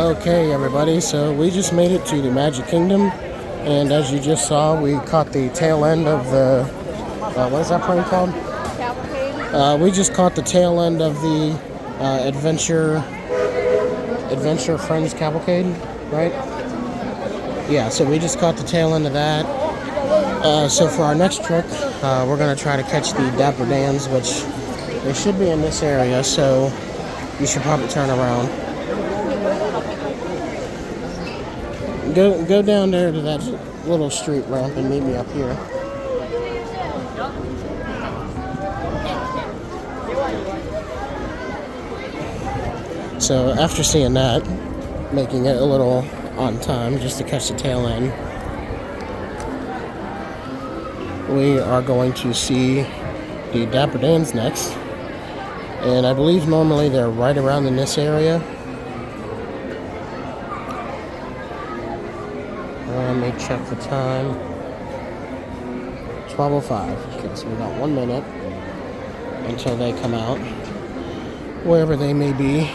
Okay, everybody, so we just made it to the Magic Kingdom, and as you just saw, we caught the tail end of the, what is that party called? Cavalcade. We just caught the tail end of the Adventure Friends Cavalcade, right? Yeah, so we just caught the tail end of that. So for our next trip, we're going to try to catch the Dapper Dans, which they should be in this area, so you should probably turn around. Go down there to that little street ramp and meet me up here. So after seeing that, making it a little on time just to catch the tail end, we are going to see the Dapper Dans next. And I believe normally they're right around in this area. Let me check the time. 12:05. Okay, so we got 1 minute until they come out, wherever they may be.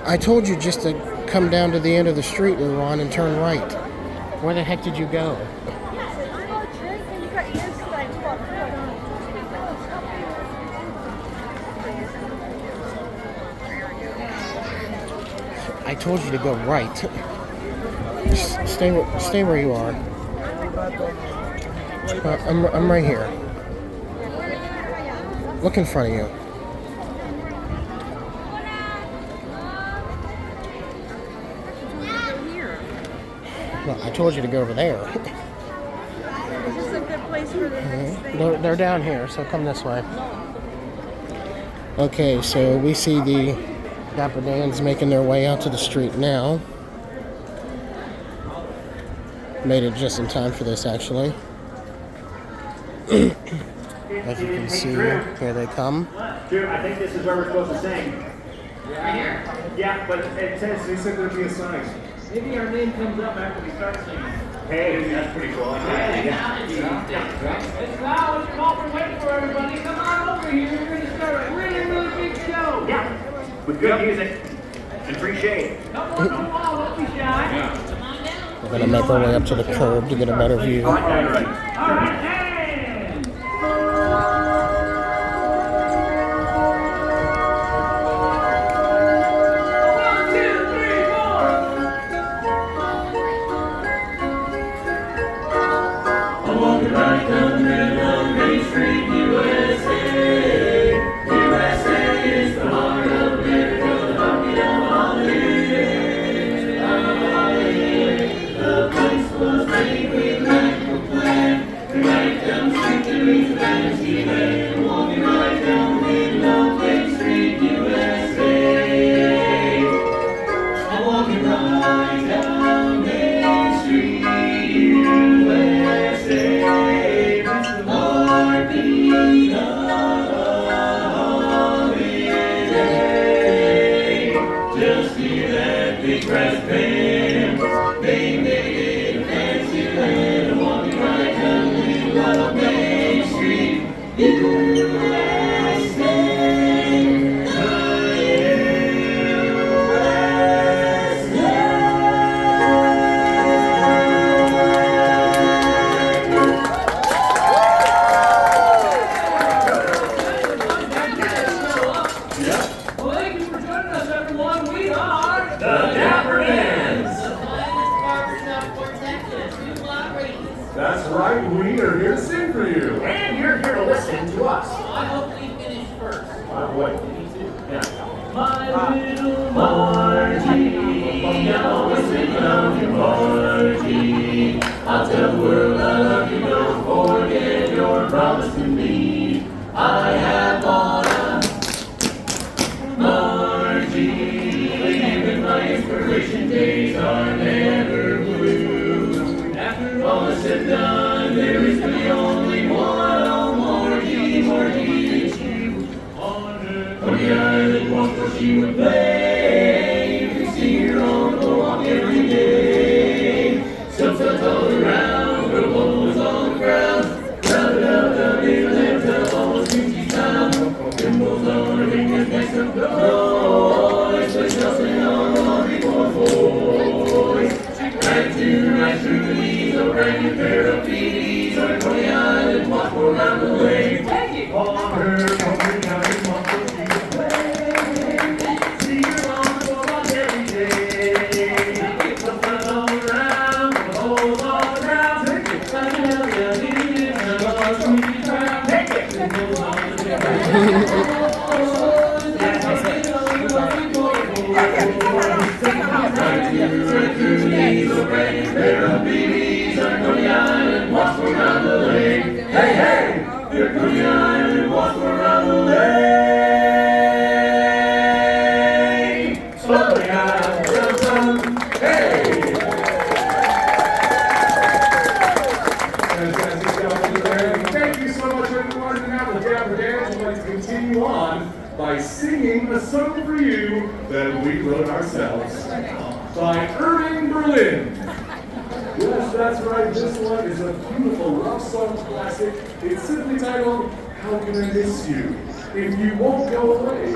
I told you just to come down to the end of the street we were on and turn right. Where the heck did you go? I told you to go right. Stay where you are. I'm right here. Look in front of you. Well, I told you to go over there. Is this a good place for the next thing? They're down here, so come this way. Okay, so we see the Dapper Dans making their way out to the street now. Made it just in time for this, actually. As you can see, here they come. Drew, I think this is where we're supposed to sing. Right here? Yeah, but it says they said there'd be a sign. Maybe our name comes up after we start singing. Hey, that's pretty cool. Yeah. It's loud. It's called for waiting for everybody. Come on over here. We're going to start a really, really big show. Yeah, with good music and free shade. Come on, don't be shy. We're going to make our way up to the curb to get a better view. All right. All right, and... Right down Main Street, USA. a promise to me. I have on a Margie, even my inspiration days are never blue. After all is said and done, there is really only one. Oh, Margie, Margie, it's you. On the island walk where she would play. You can see her on the walk every day. Stuff felt all around, but a woman was on the ground. Round it up, in the left, almost 50 pounds. Dimples on her fingers, next to the voice. But nothing on the laundry for voice. Right through the knees, a brand new pair of PDs. On 20 island, walk around the lake. Take it on her, on the island, walk where she would play. See her on the walk every day. Something all around, the whole all around. Take it, take walk around the lake. Hey, hey! Here comes the island, walk around the lake. Slowly out, hey! Fantastic job over there. Thank you so much, everyone. And now the Dapper Dance would like to continue on by singing a song for you that we wrote ourselves by Irving Berlin. Yes, that's right. This one is a beautiful love song classic. It's simply titled, How Can I Miss You If You Won't Go Away?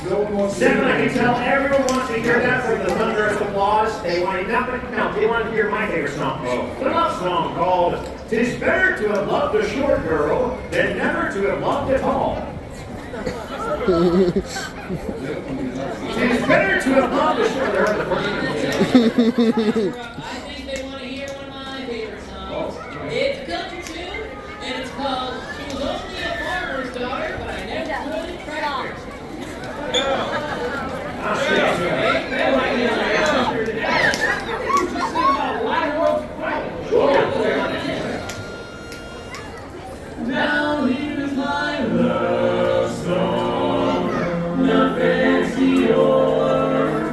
No one wants to Stephen, I can tell everyone wants to hear that from the thunderous applause. They want they want to hear my favorite song. The love song called "'Tis Better to Have Loved a Short Girl Than Never to Have Loved at All." It's better to have loved a short girl than I think they want to hear one of my favorite songs. It's a country tune, and it's called She Was Only a Farmer's Daughter, but I Never Could Have Tried Her. Now here's my love song, the fancy or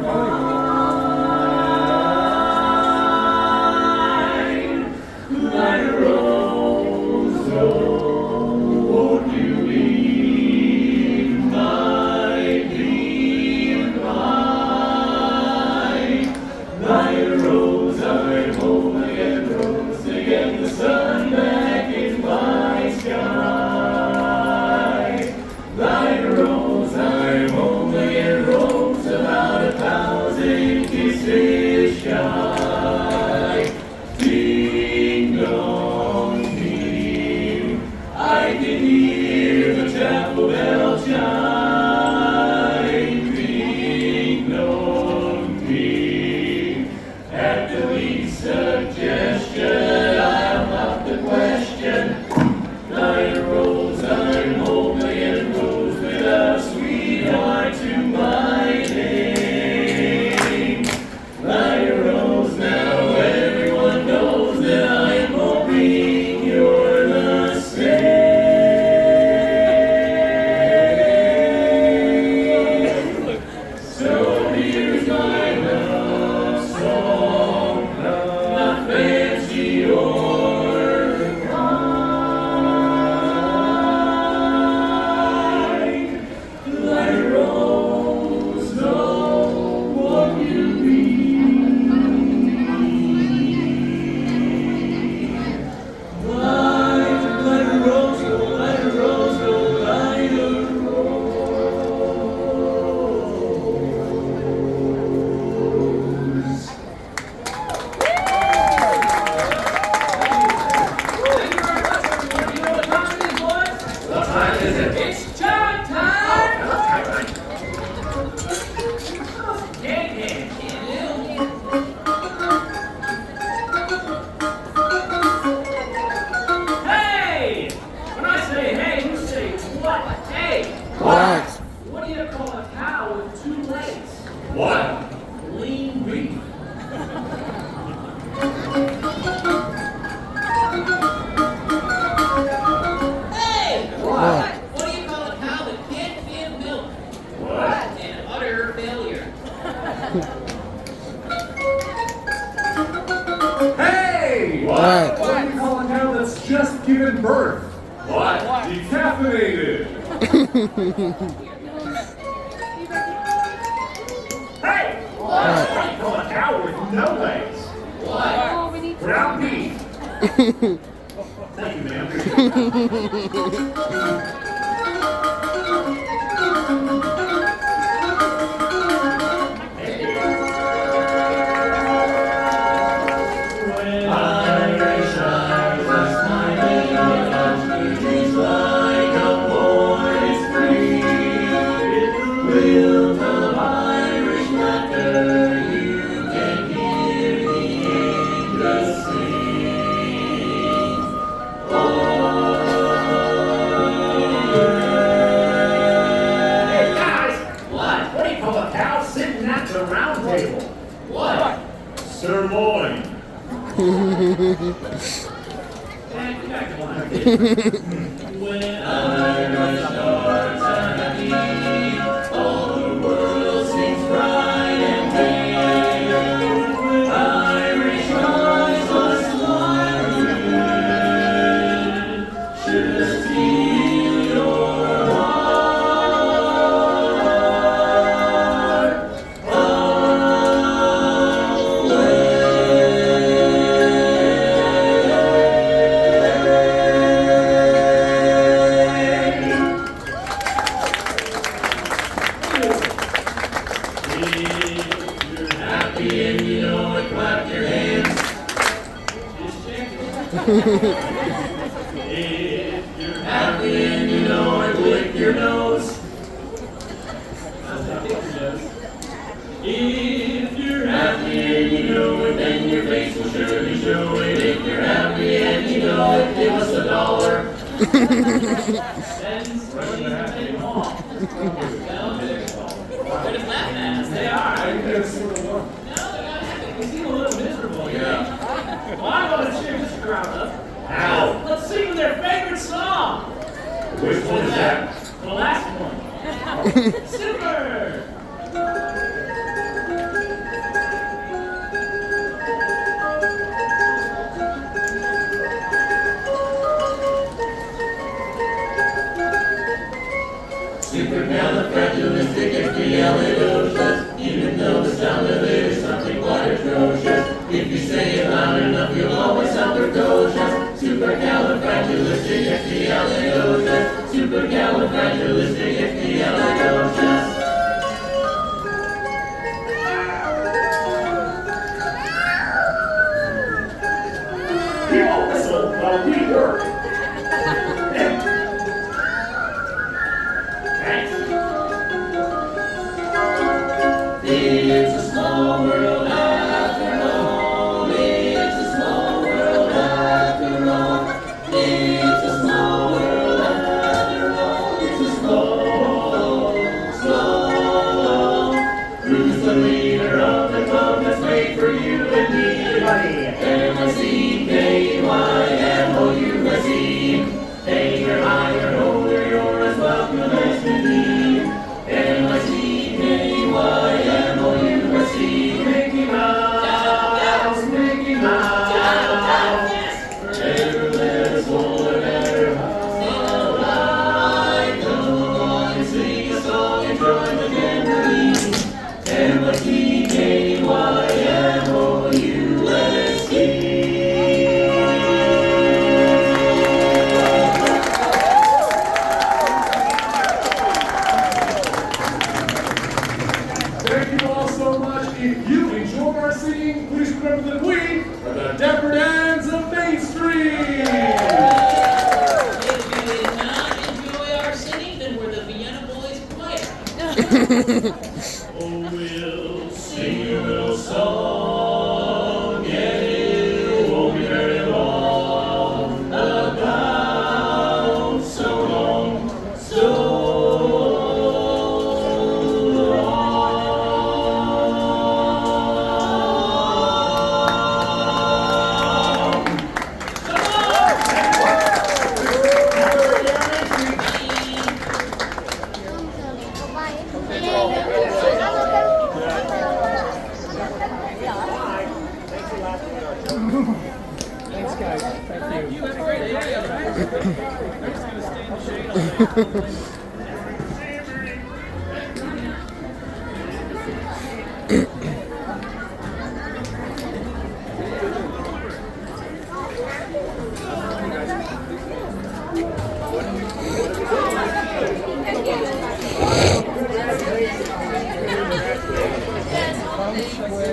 given birth. What? Decaffeinated. Hey! What do you call a cow with no legs? Oh, we need Ground beef. Thank you, ma'am. Irish eyes are smiling on the trees like a boy is free. In the lilt of Irish laughter, you can hear the angels sing. Hey, guys! What? What do you call a cow sitting at the round table? What? Sirloin. When Irish hearts are happy, all the world seems bright and gay. When Irish eyes are smiling, sure to steal your heart If you're happy and you know it, clap your hands. Just checking. If you're happy and you know it, lick your nose. How's that lick your nose? If you're happy and you know it, then your face will surely show it. If you're happy and you know it, give us $1. Then spread it off. Where does that mask? They are. I guess sort of No, they're not happy. They seem a little miserable. Yeah. Well, I'm going to cheer this crowd up. How? Let's sing their favorite song. Which one is that? The last one. Super. Supercalifragilisticexpialidocious. Even though the sound of it is something quite atrocious, if you say it loud enough, you'll always sound precocious. Supercalifragilisticexpialidocious. Supercalifragilisticexpialidocious. We won't whistle while we work. Thanks. It's a small world after all. It's a small world after all. It's a small world after all. It's a small. Who's the leader of the club that's made for you and me? MICKYMOUSE. Hey, you're high, you're older, you're as welcome as can be. MICKYMOUSE. Mickey Mouse, Mickey Mouse. Forever let us hold our better life. Come along and sing a song and join the jamboree. Thank you all so much. If you enjoyed our singing, please remember that we are the Dapper Dans of Main Street. If you did not enjoy our singing, then we're the Vienna Boys Choir. Oh, we'll sing a little song, and it won't be very long, about so long, so long. Bye.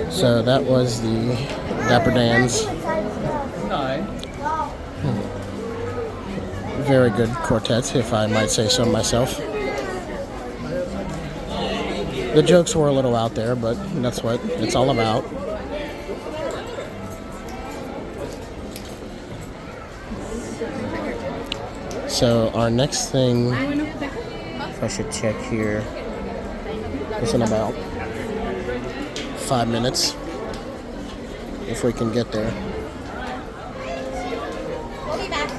So that was the Dapper Dans. Very good quartet, if I might say so myself. The jokes were a little out there, but that's what it's all about. So our next thing, if I should check here, is in about 5 minutes, if we can get there. We'll be back.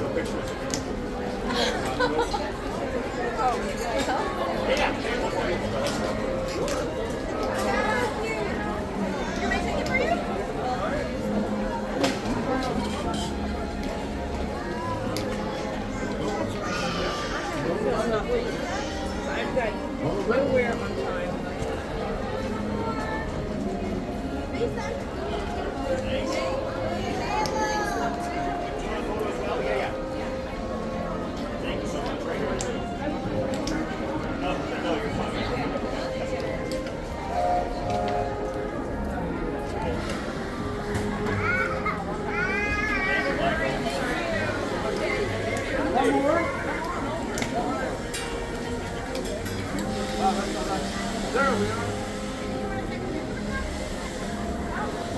Can I take it for you? I'm a little weird on time.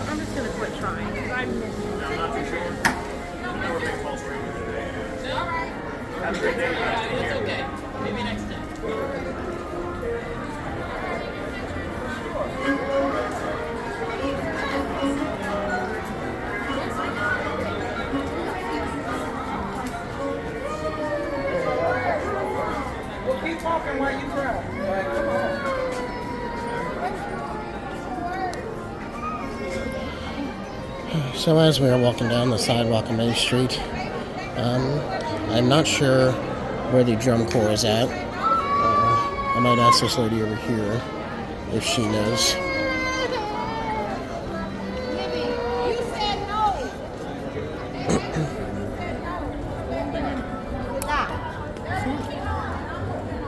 I'm just gonna quit trying because I'm missing. I'm not too sure. We're baseball street today. Have a great day. It's okay. Maybe next time. Well, keep walking while you cry. Like, come on. So as we are walking down the sidewalk on Main Street, I'm not sure where the drum corps is at. I might ask this lady over here if she knows. You said no.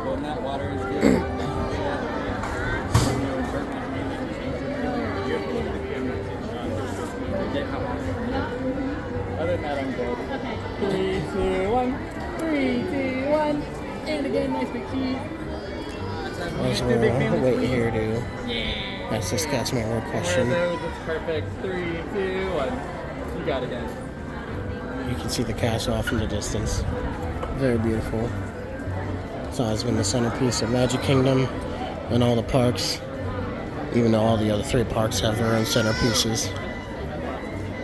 When that water is good. Other than that, I'm good. Okay. 3, 2, 1. 3, 2, 1. And again, nice big cheese. As we're waiting here to ask this cat's my real question. That's perfect. 3, 2, 1. You got it again. You can see the castle off in the distance. Very beautiful. It's always been the centerpiece of Magic Kingdom and all the parks, even though all the other 3 parks have their own centerpieces.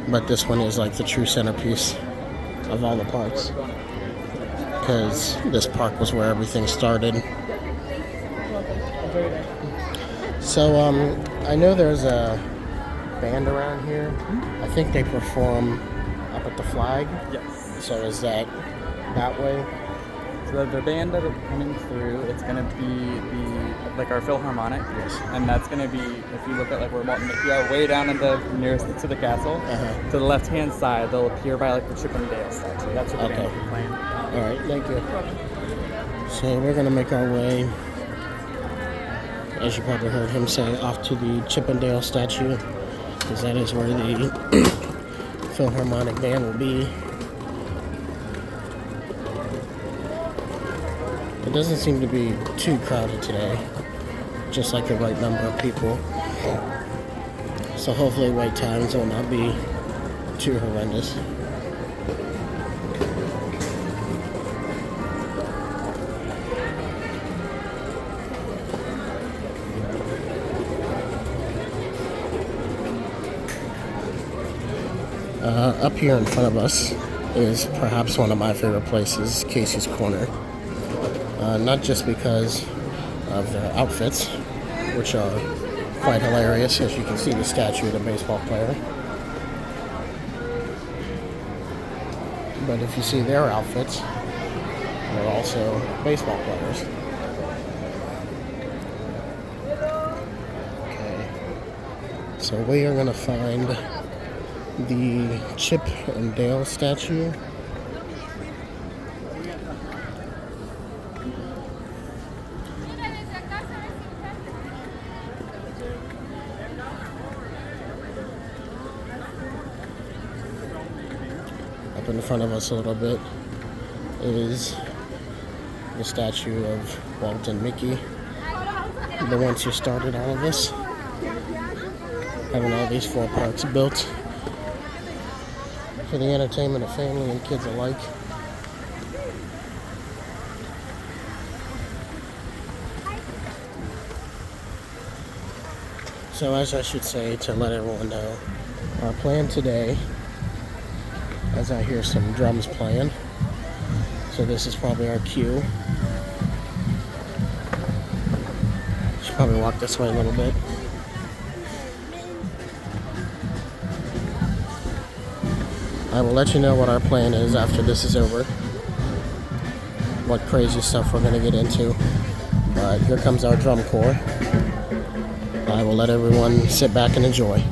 But this one is like the true centerpiece of all the parks, because this park was where everything started. So I know there's a band around here. I think they perform up at the Flag. Yes. So is that way? So the band that is coming through, it's going to be like our Philharmonic. Yes. And that's going to be, if you look at like where Walton, if you are way down in the nearest to the castle, to the left-hand side, they'll appear by like the Chippendale statue. That's what the band will be playing. All right, thank you. So we're gonna make our way, as you probably heard him say, off to the Chippendale statue, because that is where the Philharmonic band will be. It doesn't seem to be too crowded today, just like the right number of people. So hopefully wait times will not be too horrendous. Up here in front of us is perhaps one of my favorite places, Casey's Corner. Not just because of their outfits, which are quite hilarious, as you can see the statue of the baseball player, But if you see their outfits, they're also baseball players. Okay. So we are going to find the Chip and Dale statue. Up in front of us a little bit is the statue of Walt and Mickey, the ones who started all of this, having all these 4 parks built for the entertainment of family and kids alike. So as I should say, to let everyone know, our plan today, as I hear some drums playing, so this is probably our cue. Should probably walk this way a little bit. I will let you know what our plan is after this is over, what crazy stuff we're going to get into. But here comes our drum corps. I will let everyone sit back and enjoy.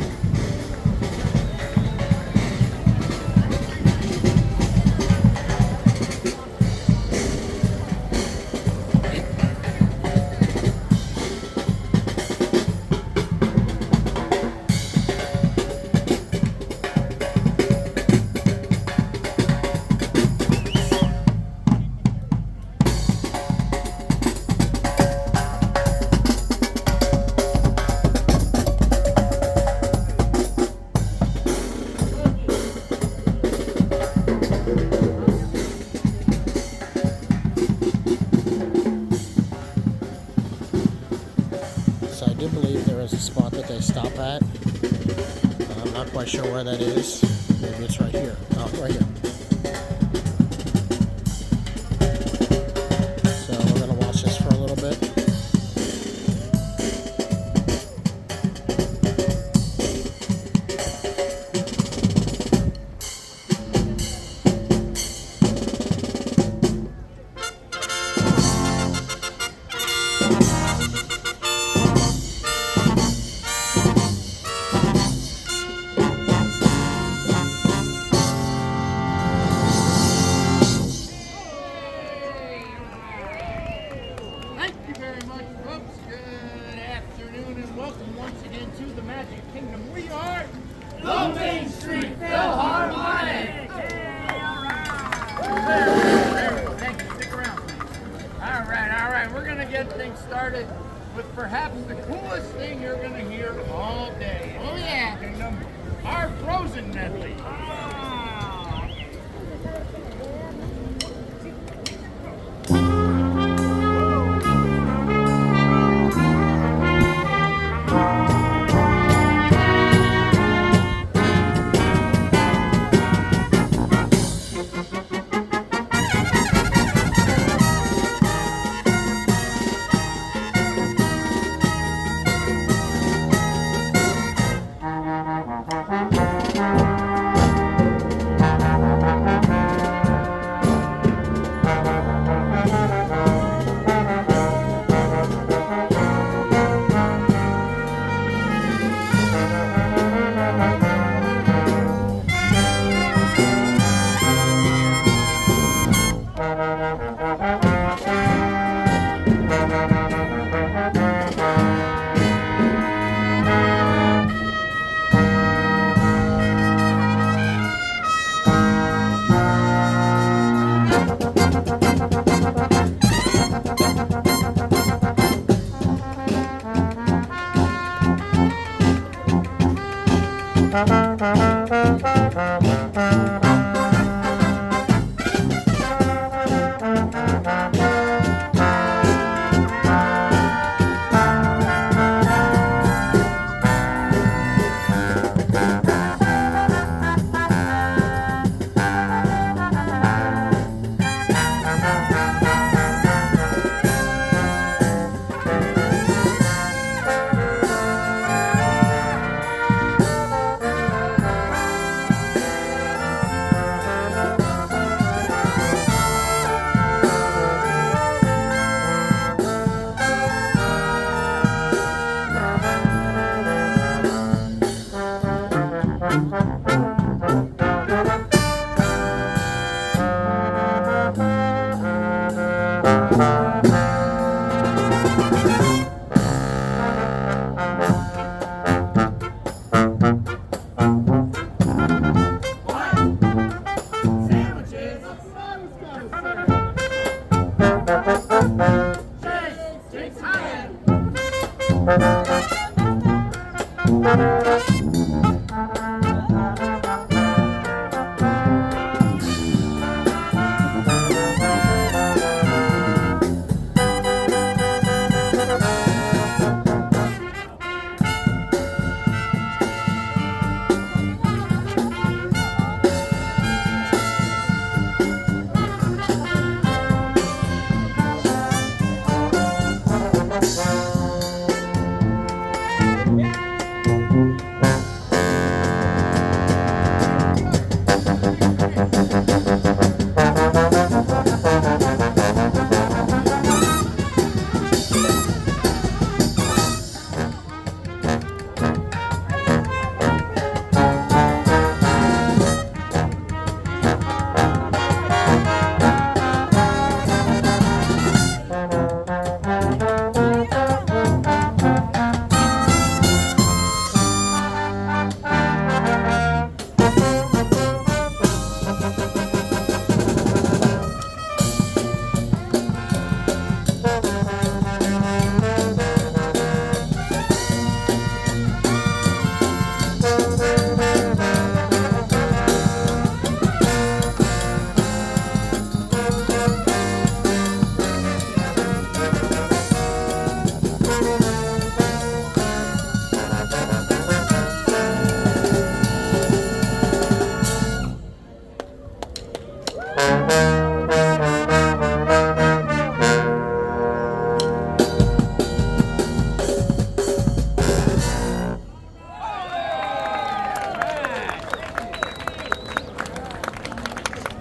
So I do believe there is a spot that they stop at. I'm not quite sure where that is. Maybe it's right here. Oh, right here. So we're going to watch this for a little bit. Thank you very much, folks. Good afternoon and welcome once again to the Magic Kingdom. We are The Main Street Philharmonic! Thank you. Stick around, please. All right. We're going to get things started with perhaps the coolest thing you're going to hear all day. Oh, yeah. Kingdom, our Frozen medley.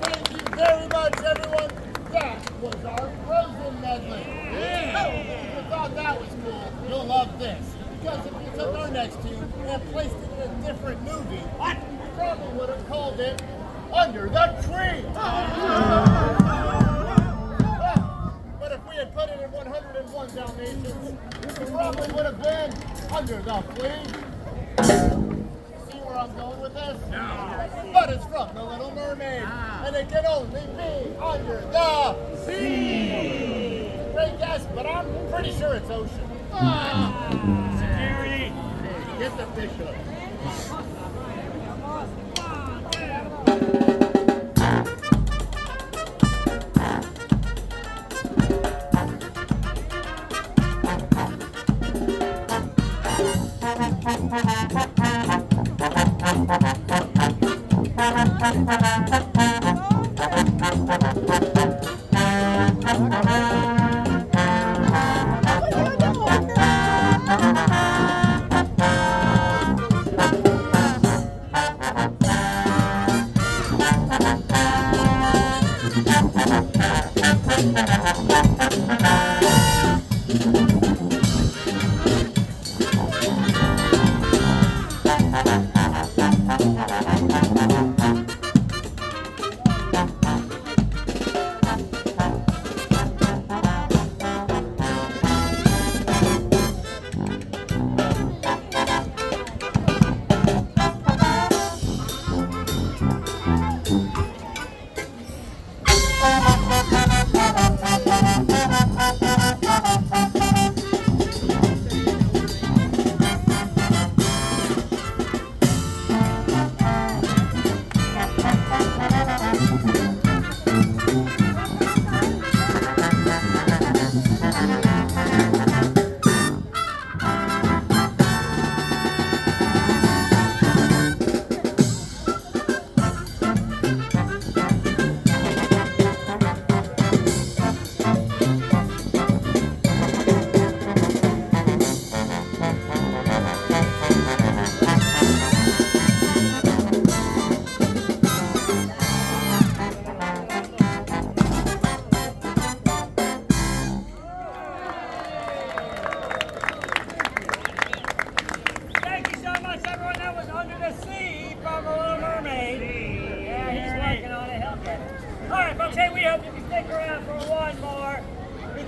Thank you very much, everyone. That was our Frozen medley. Oh, if you thought that was cool, you'll love this. Because if you took our next tune and placed it in a different movie, you probably would have called it Under the Tree. But if we had put it in 101 Dalmatians, it probably would have been Under the Flea. See where I'm going with this? No. But it's from The Little Mermaid, and it can only be under the sea. Great guess, but I'm pretty sure it's ocean. Security, get the fish up.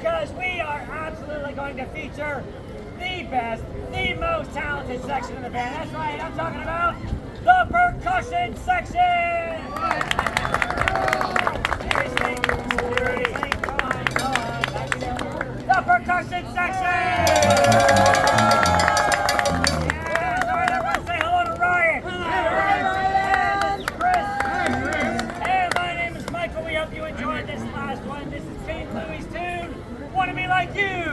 because we are absolutely going to feature the best, the most talented section of the band. That's right, I'm talking about the percussion section! The percussion section! Yes, all right, everyone say hello to Ryan. Hey, this is Chris. Hey, my name is Michael. We hope you enjoyed this last one. This is King Louie's tune, Wanna Be Like You.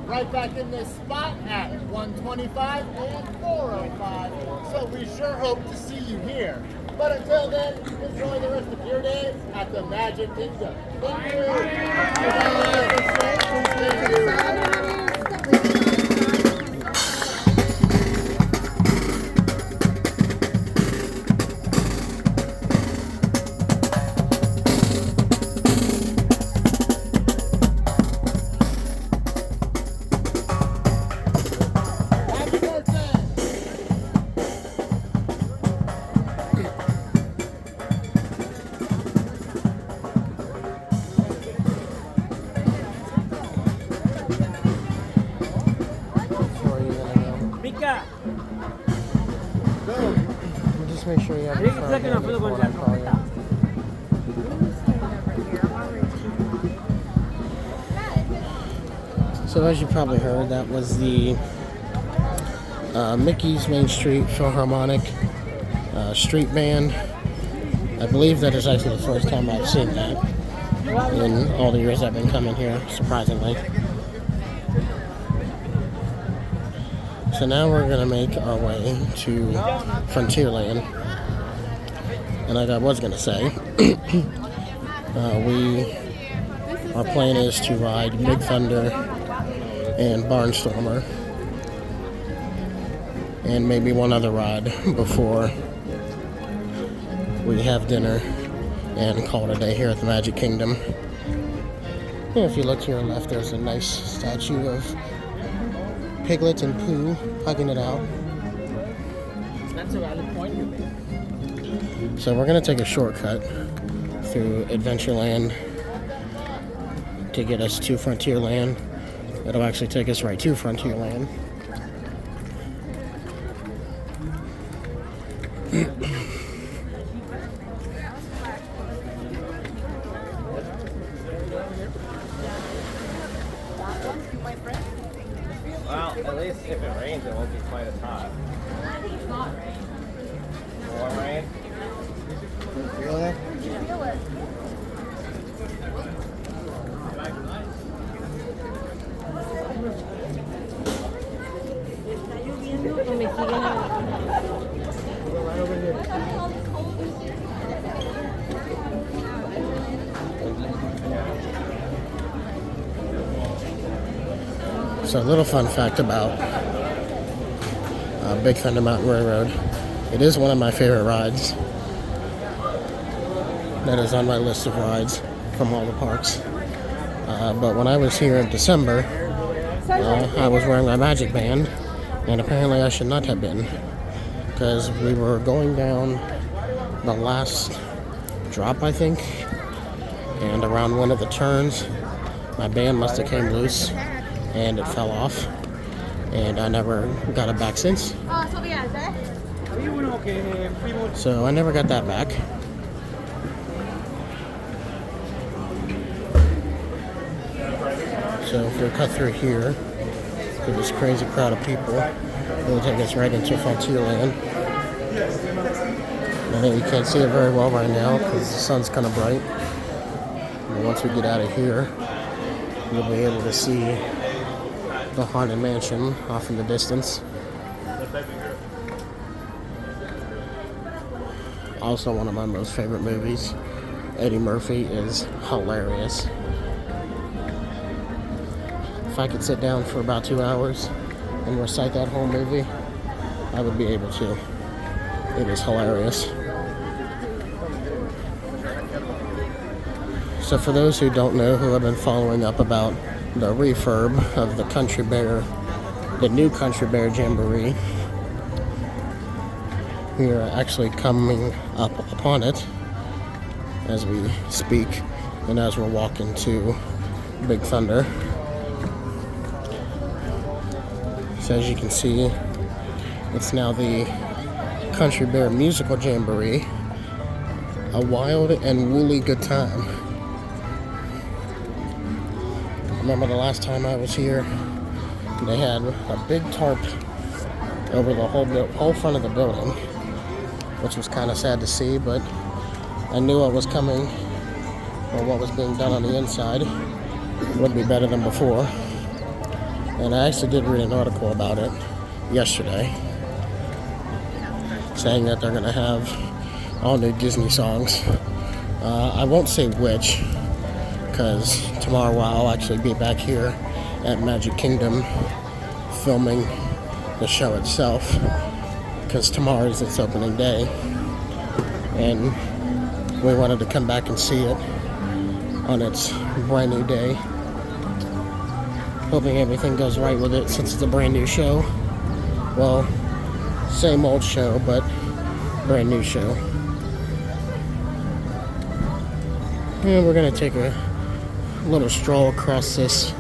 Right back in this spot at 125 and 405. So we sure hope to see you here. But until then, enjoy the rest of your day at the Magic Kingdom. Thank you. Just make sure you have the front hand before I call you. So as you probably heard, that was the Mickey's Main Street Philharmonic Street Band. I believe that is actually the first time I've seen that in all the years I've been coming here, surprisingly. So now we're going to make our way to Frontierland. And like I was going to say, our plan is to ride Big Thunder and Barnstormer and maybe one other ride before we have dinner and call it a day here at the Magic Kingdom. And if you look to your left, there's a nice statue of Piglet and Pooh hugging it out. That's a valid point you made. So we're going to take a shortcut through Adventureland to get us to Frontierland. It'll actually take us right to Frontierland. Well, at least if it rains, it won't be quite as hot. More rain? Feel that? So a little fun fact about Big Thunder Mountain Railroad. It is one of my favorite rides. That is on my list of rides from all the parks. But when I was here in December, I was wearing my magic band, and apparently I should not have been, because we were going down the last drop, I think, and around one of the turns, my band must have came loose, and it fell off, and I never got it back since. So I never got that back. So if we cut through here, through this crazy crowd of people, it'll take us right into Frontierland. I think you can't see it very well right now because the sun's kind of bright. But once we get out of here, you'll be able to see the Haunted Mansion off in the distance. Also one of my most favorite movies. Eddie Murphy is hilarious. If I could sit down for about 2 hours and recite that whole movie, I would be able to. It is hilarious. So for those who don't know, who have been following up about the refurb of the Country Bear, the new Country Bear Jamboree, we are actually coming up upon it as we speak and as we're walking to Big Thunder. So as you can see, it's now the Country Bear Musical Jamboree, a wild and woolly good time. I remember the last time I was here, they had a big tarp over the whole front of the building, which was kind of sad to see, but I knew what was coming, or what was being done on the inside would be better than before. And I actually did read an article about it yesterday, saying that they're going to have all new Disney songs. I won't say which, because tomorrow I'll actually be back here at Magic Kingdom filming the show itself, because tomorrow is its opening day, and we wanted to come back and see it on its brand new day. Hoping everything goes right with it since it's a brand new show. Well, same old show, but brand new show. And we're gonna take a little stroll across this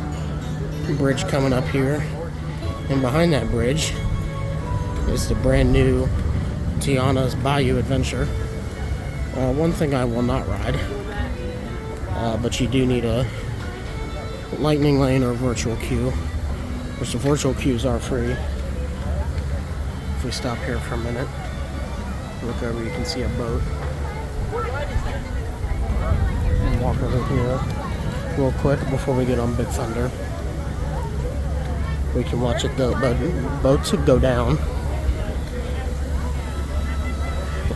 bridge coming up here. And behind that bridge is the brand new Tiana's Bayou Adventure. One thing I will not ride, but you do need a lightning lane or virtual queue, which the virtual queues are free. If we stop here for a minute, look over, you can see a boat. And walk over here real quick before we get on Big Thunder. We can watch it go, boats go down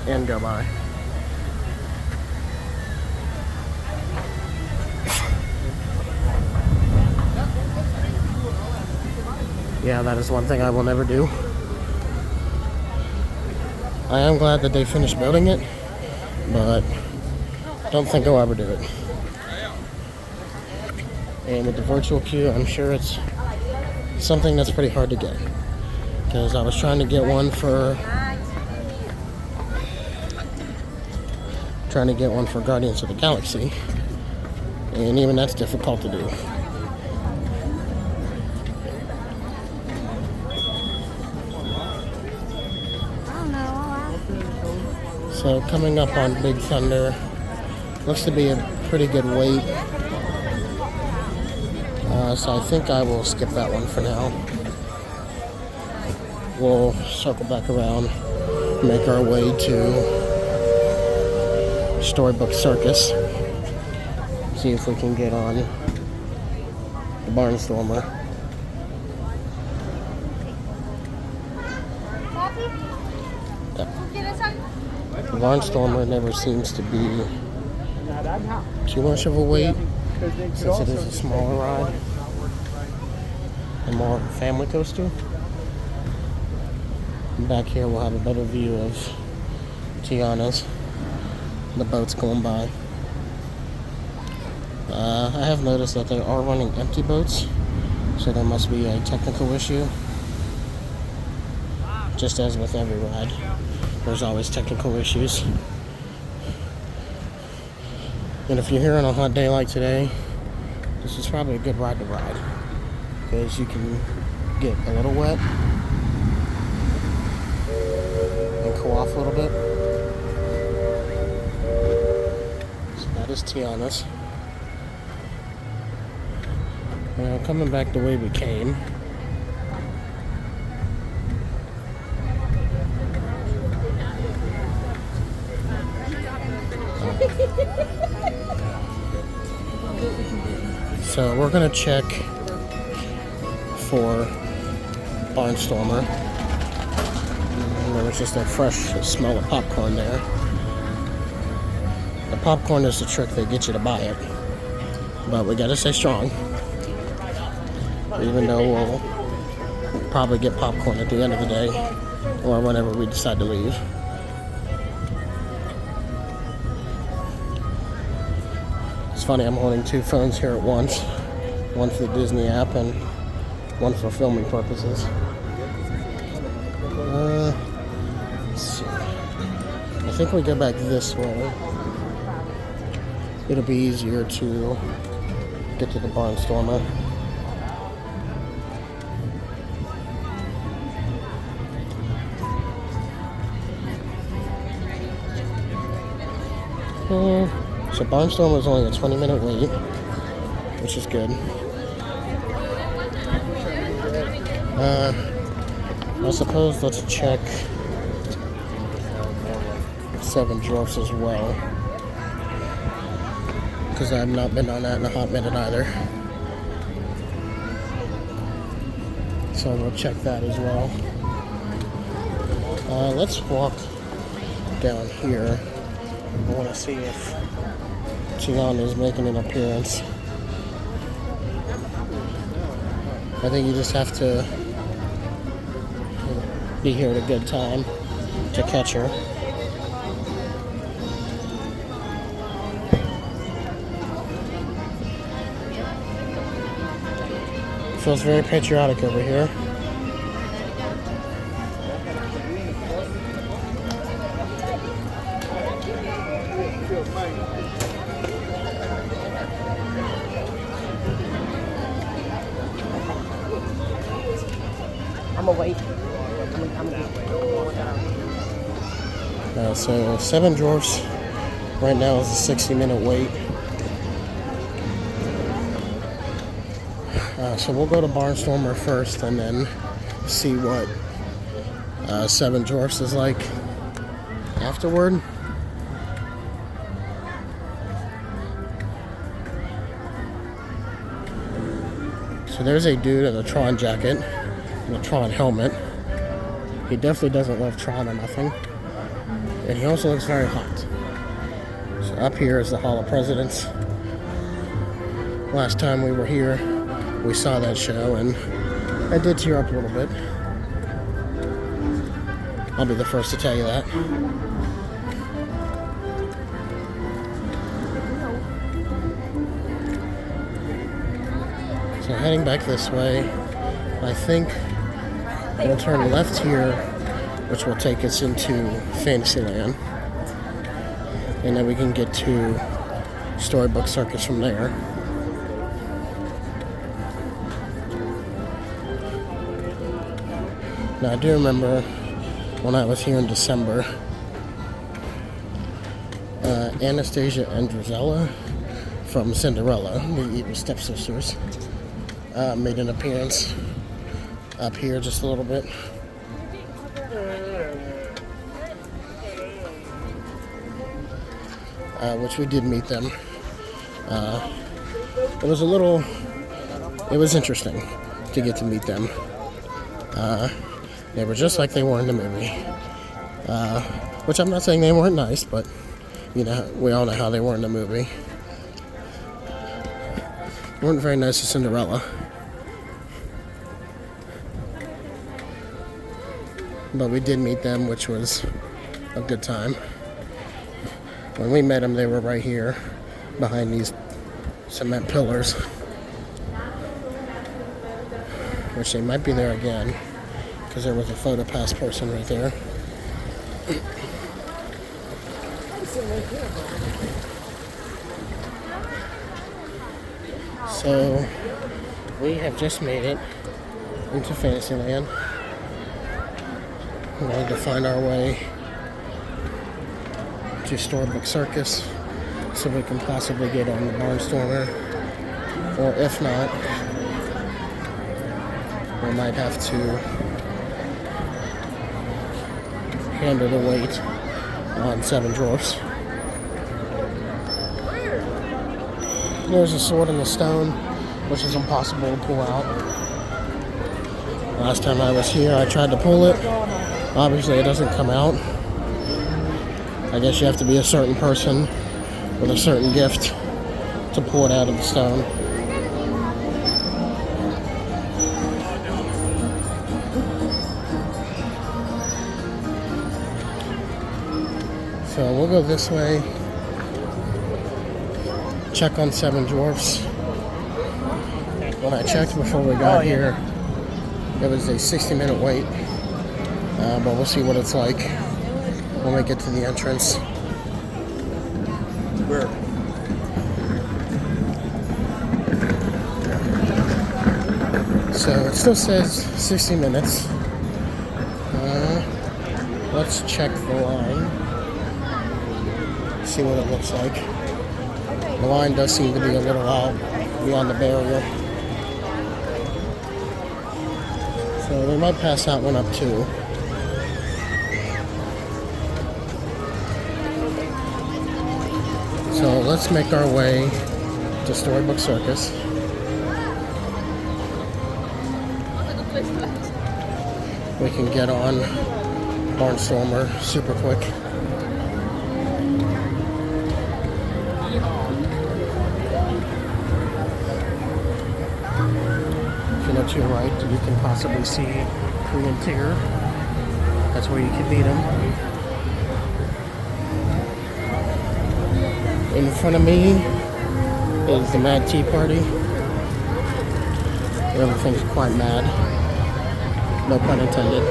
and go by. Yeah, that is one thing I will never do. I am glad that they finished building it, but don't think I'll ever do it. And with the virtual queue, I'm sure it's something that's pretty hard to get, because I was trying to get one for Guardians of the Galaxy, and even that's difficult to do. So coming up on Big Thunder, looks to be a pretty good wait. So I think I will skip that one for now. We'll circle back around, make our way to Storybook Circus. See if we can get on the Barnstormer. The Barnstormer never seems to be too much of a wait, since it is a smaller ride and more family coaster. And back here we'll have a better view of Tiana's, the boats going by. I have noticed that they are running empty boats, so there must be a technical issue. Just as with every ride, there's always technical issues. And if you're here on a hot day like today, this is probably a good ride to ride, because you can get a little wet and cool off a little bit. So that is Tiana's. Now coming back the way we came. So we're gonna check for Barnstormer. There was just a fresh smell of popcorn there. The popcorn is the trick that gets you to buy it, but we gotta stay strong. Even though we'll probably get popcorn at the end of the day, or whenever we decide to leave. It's funny, I'm holding two phones here at once. One for the Disney app and one for filming purposes. Let's see. I think we go back this way. It'll be easier to get to the Barnstormer. So Barnstormer is only a 20-minute wait, which is good. I suppose let's check Seven Dwarfs as well, because I've not been on that in a hot minute either. So we'll check that as well. Let's walk down here. I want to see if Tiana is making an appearance. I think you just have to be here at a good time to catch her. Feels very patriotic over here. I'm gonna wait. So Seven Dwarfs right now is a 60-minute wait. So we'll go to Barnstormer first and then see what Seven Dwarfs is like afterward. So there's a dude in a Tron jacket and a Tron helmet. He definitely doesn't love Tron or nothing. And he also looks very hot. So up here is the Hall of Presidents. Last time we were here, we saw that show, and I did tear up a little bit. I'll be the first to tell you that. So heading back this way, I think we'll turn left here, which will take us into Fantasyland. And then we can get to Storybook Circus from there. Now I do remember when I was here in December, Anastasia and Drizella from Cinderella, the evil stepsisters, made an appearance up here just a little bit. Which we did meet them. It was interesting to get to meet them. They were just like they were in the movie. Which I'm not saying they weren't nice, but you know, we all know how they were in the movie. Weren't very nice to Cinderella. But we did meet them, which was a good time. When we met them, they were right here behind these cement pillars. Which they might be there again, because there was a photo pass person right there. So we have just made it into Fantasyland. We're going to find our way to Storybook Circus so we can possibly get on the Barnstormer, or if not, we might have to handle the weight on Seven Dwarfs. There's a sword in the stone, which is impossible to pull out. Last time I was here, I tried to pull it. Obviously, it doesn't come out. I guess you have to be a certain person with a certain gift to pull it out of the stone. So we'll go this way. Check on Seven Dwarfs. When I checked before we got here, it was a 60-minute wait. But we'll see what it's like when we get to the entrance. So it still says 60 minutes. Let's check the line. See what it looks like. The line does seem to be a little out beyond the barrier. So we might pass that one up too. So let's make our way to Storybook Circus. We can get on Barnstormer super quick. If you look to your right, you can possibly see Kree and Tigger. That's where you can meet them. In front of me is the Mad Tea Party. Everything's quite mad. No pun intended.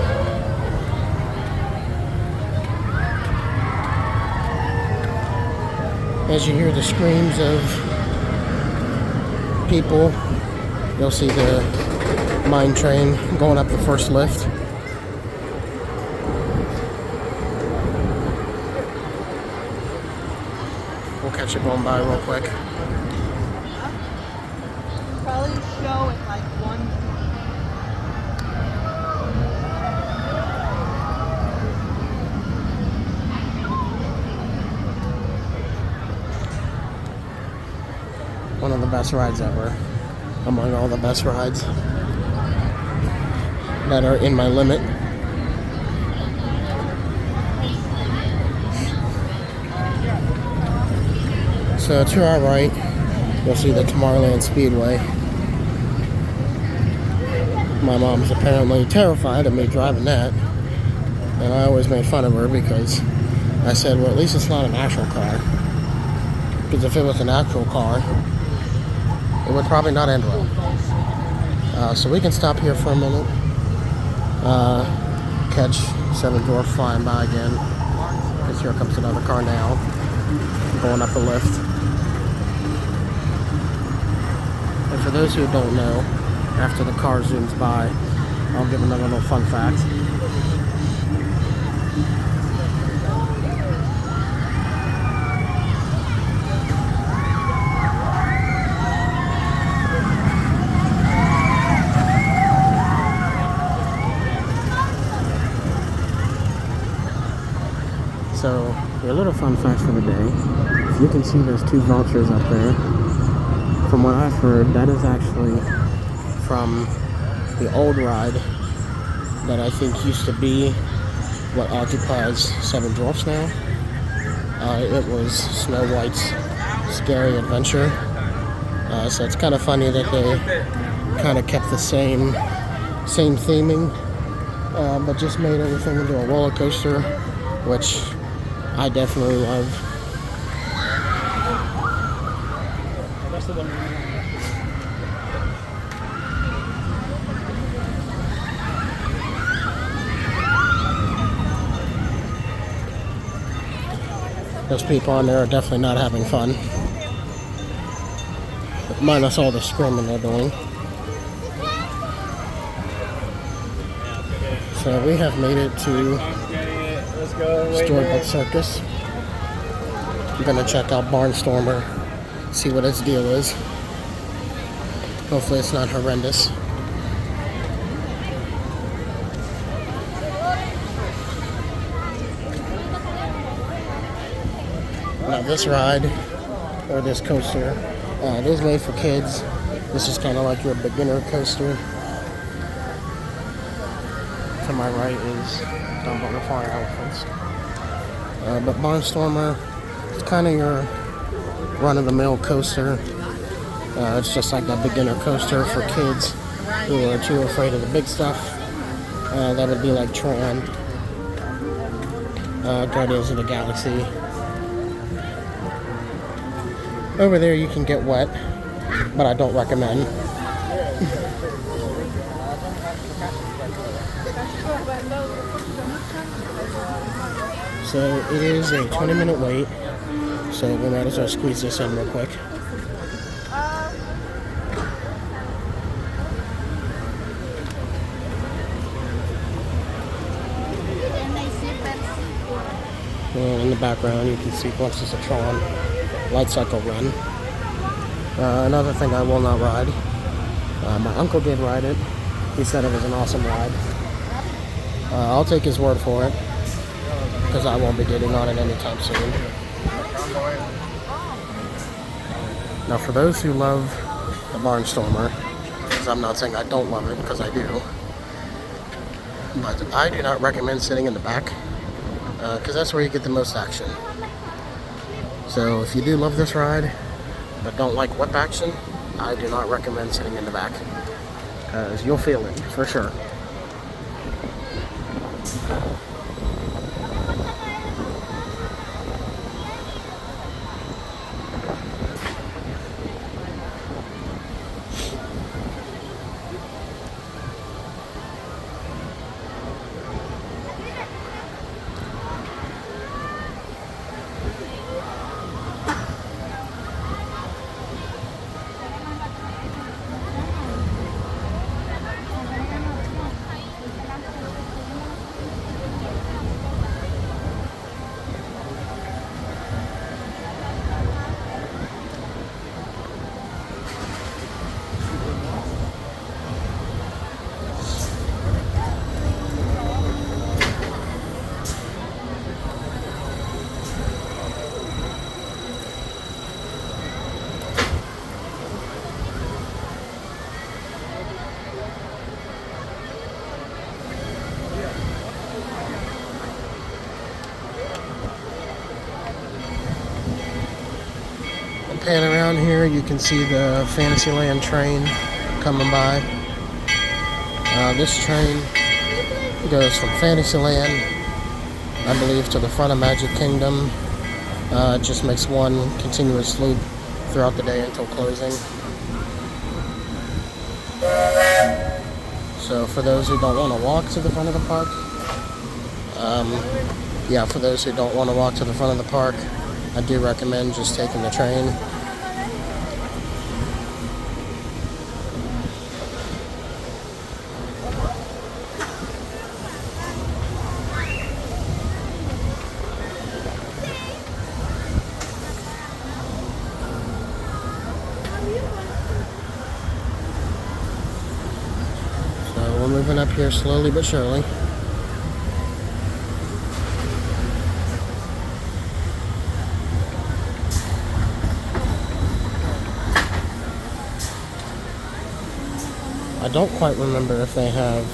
As you hear the screams of people, you'll see the mine train going up the first lift. We'll catch it going by real quick. Probably show at like 1. One of the best rides ever, among all the best rides that are in my limit. So to our right, you'll see the Tomorrowland Speedway. My mom's apparently terrified of me driving that, and I always made fun of her because I said, well, at least it's not an actual car. Because if it was an actual car, it would probably not end well. So we can stop here for a minute, catch Seven Dwarfs flying by again, because here comes another car now, going up the lift. And for those who don't know, after the car zooms by, I'll give another little fun fact. fun fact for the day. If you can see those two vultures up there, from what I've heard, that is actually from the old ride that I think used to be what occupies Seven Dwarfs now. It was Snow White's Scary Adventure. So it's kind of funny that they kind of kept the same theming, but just made everything into a roller coaster, which I definitely love. That's the one. Those people on there are definitely not having fun. Minus all the screaming they're doing. So we have made it to Storybook Circus. I'm gonna check out Barnstormer, see what its deal is. Hopefully it's not horrendous. Now this ride, or this coaster, it is made for kids. This is kind of like your beginner coaster. To my right is Dumb Butterfly Elephants. But Barnstormer, it's kind of your run-of-the-mill coaster. It's just like that beginner coaster for kids who are too afraid of the big stuff. That would be like Tron, Guardians of the Galaxy. Over there you can get wet, but I don't recommend. So it is a 20-minute wait, so we might as well squeeze this in real quick. And in the background you can see glimpses of Tron Light Cycle Run. Another thing I will not ride. My uncle did ride it. He said it was an awesome ride. I'll take his word for it, because I won't be getting on it anytime soon. Now for those who love the Barnstormer, because I'm not saying I don't love it, because I do, but I do not recommend sitting in the back, because that's where you get the most action. So if you do love this ride, but don't like whip action, I do not recommend sitting in the back, because you'll feel it, for sure. Pan around here, you can see the Fantasyland train coming by. This train goes from Fantasyland, I believe, to the front of Magic Kingdom. It just makes one continuous loop throughout the day until closing. So for those who don't want to walk to the front of the park, for those who don't want to walk to the front of the park, I do recommend just taking the train. So we're moving up here slowly but surely. don't quite remember if they have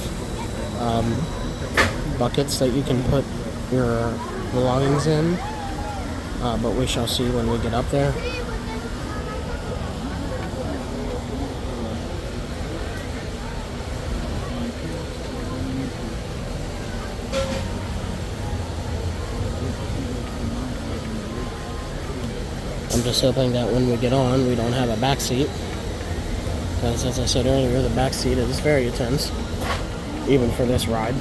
buckets that you can put your belongings in, but we shall see when we get up there. I'm just hoping that when we get on, we don't have a back seat. Because as I said earlier, the back seat is very intense, even for this ride.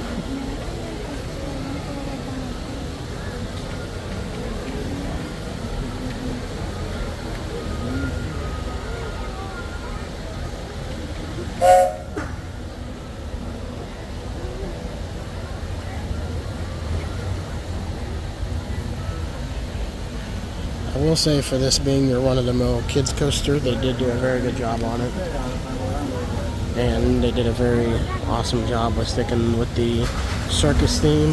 I will say, for this being your run-of-the-mill kids coaster, they did do a very good job on it. And they did a very awesome job with sticking with the circus theme.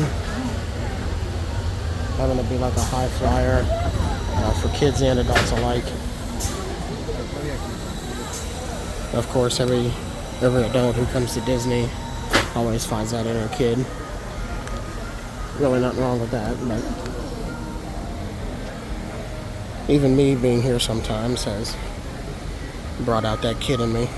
Having it be like a high flyer for kids and adults alike. Of course, every adult who comes to Disney always finds that inner kid. Really nothing wrong with that, but even me being here sometimes has brought out that kid in me.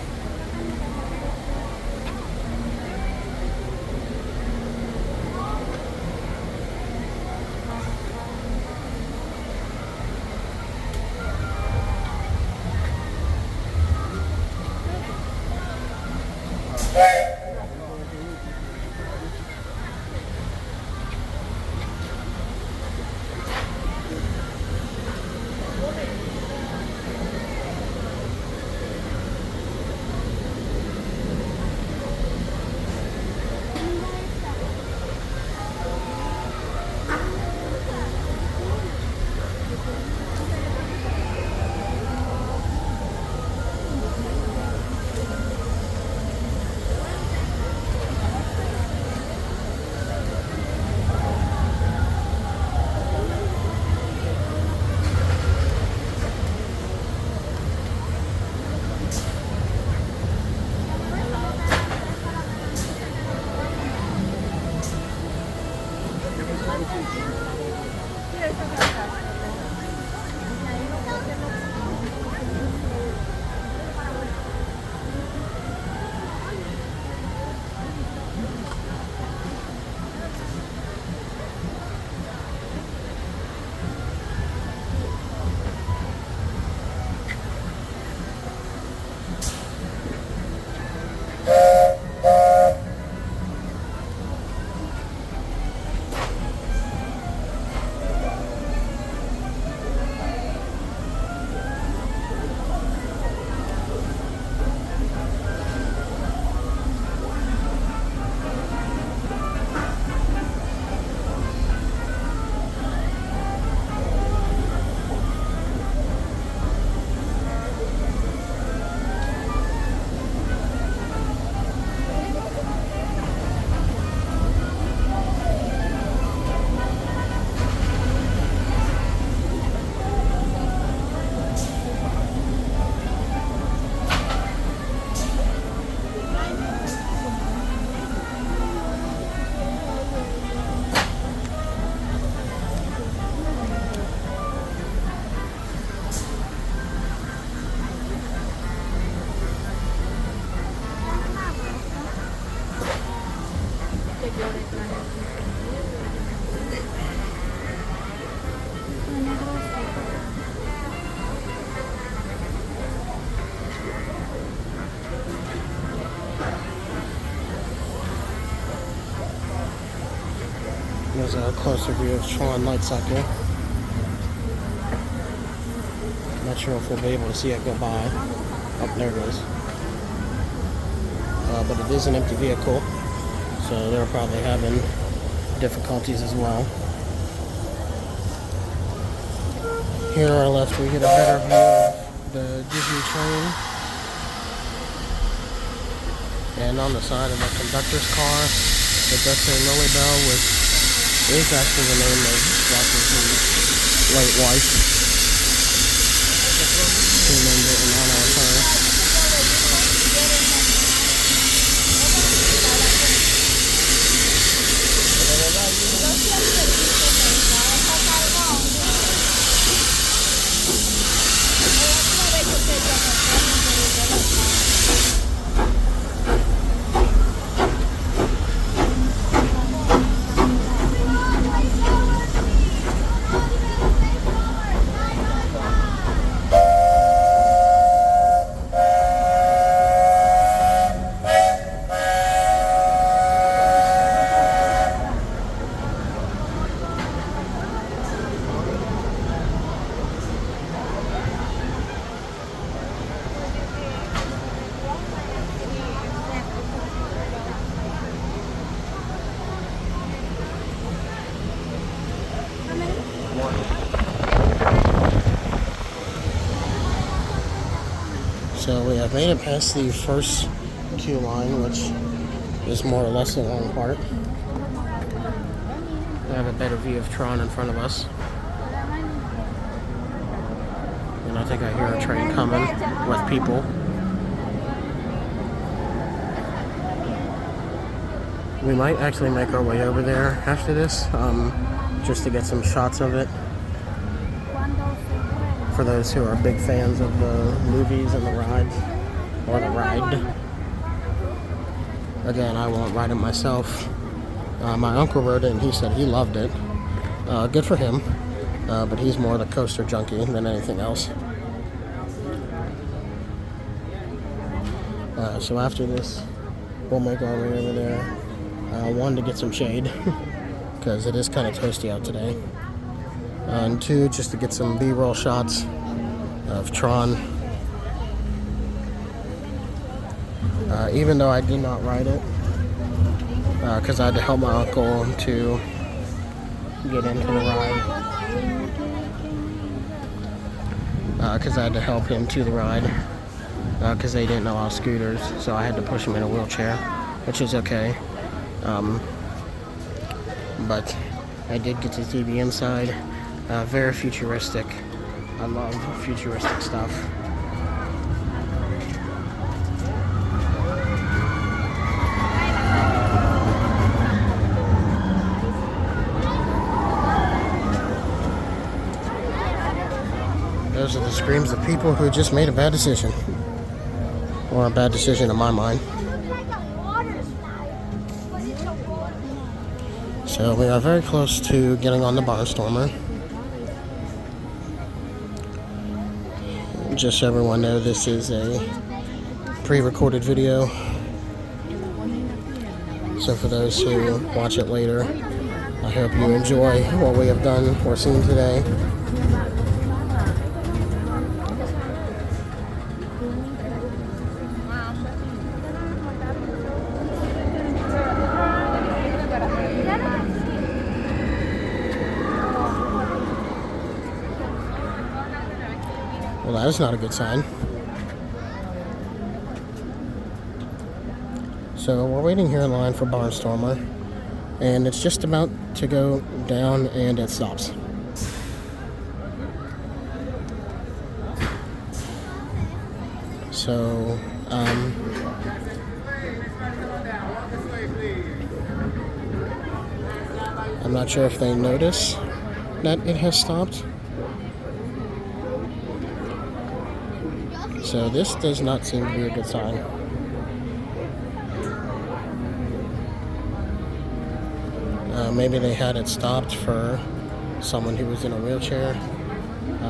Here's a closer view of Tron Light Cycle. Not sure if we'll be able to see it go by. Oh, there it goes. But it is an empty vehicle, so they're probably having difficulties as well. Here on our left, we get a better view of the Disney train. And on the side of the conductor's car, it does say Mirabel, which is actually the name of Walt Disney's late wife. He named it in honor of her. I've made it past the first queue line, which is more or less the long part. We have a better view of Tron in front of us. And I think I hear a train coming with people. We might actually make our way over there after this, just to get some shots of it. For those who are big fans of the movies and the rides, or the ride. Again, I won't ride it myself. My uncle rode it and he said he loved it. Good for him, but he's more the coaster junkie than anything else. So after this, we'll make our way over there. One, to get some shade, because it is kind of toasty out today. And two, just to get some B-roll shots of Tron. Even though I did not ride it, because I had to help my uncle to get into the ride. Because I had to help him to the ride, because they didn't allow scooters, so I had to push him in a wheelchair, which is okay. But I did get to see the inside. Very futuristic. I love futuristic stuff. Those are the screams of people who just made a bad decision. Or a bad decision in my mind. So we are very close to getting on the Barnstormer. Just so everyone knows, this is a pre-recorded video. So for those who watch it later, I hope you enjoy what we have done or seen today. Well, that is not a good sign. So we're waiting here in line for Barnstormer, and it's just about to go down and it stops. So, I'm not sure if they notice that it has stopped. So this does not seem to be a good sign. Maybe they had it stopped for someone who was in a wheelchair.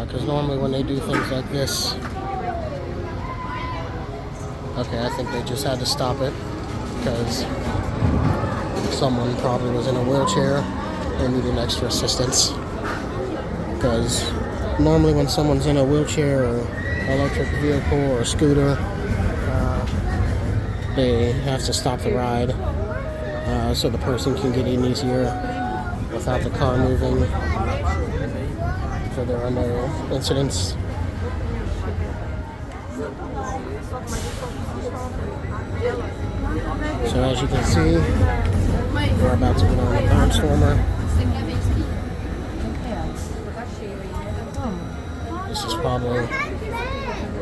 Because normally when they do things like this... Okay, I think they just had to stop it because someone probably was in a wheelchair and needed extra assistance. Because normally when someone's in a wheelchair or electric vehicle or a scooter, they have to stop the ride so the person can get in easier without the car moving, so there are no incidents. So as you can see, we're about to get on the Barnstormer. This is probably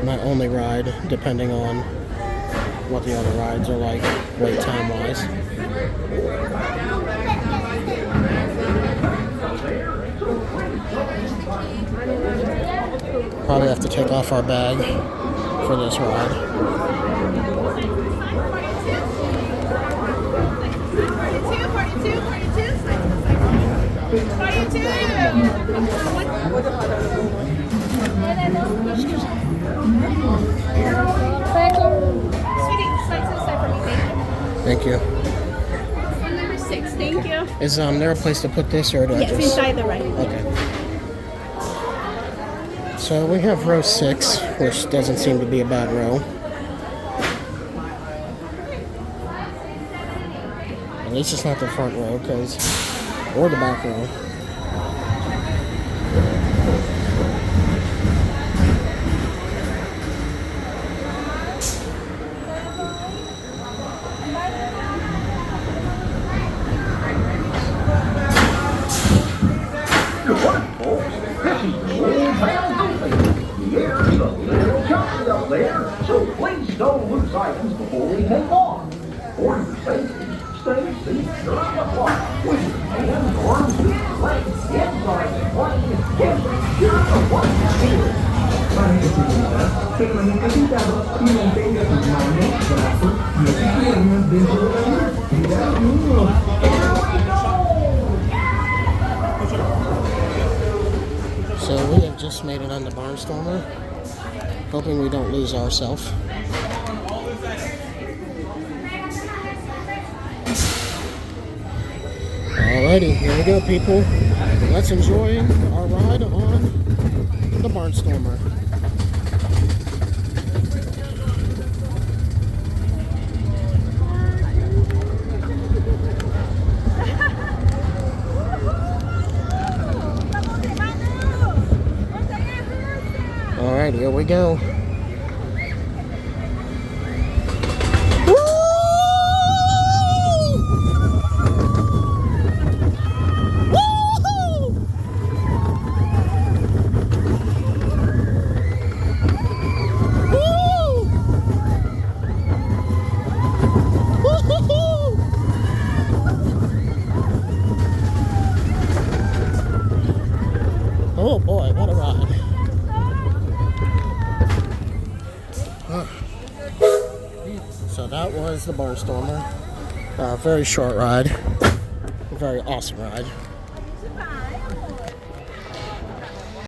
my only ride, depending on what the other rides are like, wait time wise. Probably have to take off our bag for this ride. Thank you. Number 6, thank you. Is there a place to put this, or do I Yes, just... inside the right. Okay. So we have row 6, which doesn't seem to be a bad row. At least it's not the front row, or the back row. items before we take off. For your safety, stay seated during the flight with your hands, arms, legs inside the plane and make sure the flight is clear. Para que seguridad, permanezca sentado y mantenga sus manos, brazos y otras piernas dentro de la avión. ¡Cuidado, niños! So we have just made it on the Barnstormer, hoping we don't lose ourselves. Alrighty, here we go, people. Let's enjoy our ride on the Barnstormer. Alright, here we go. Oh boy, what a ride. So that was the Barnstormer. Very short ride. Very awesome ride.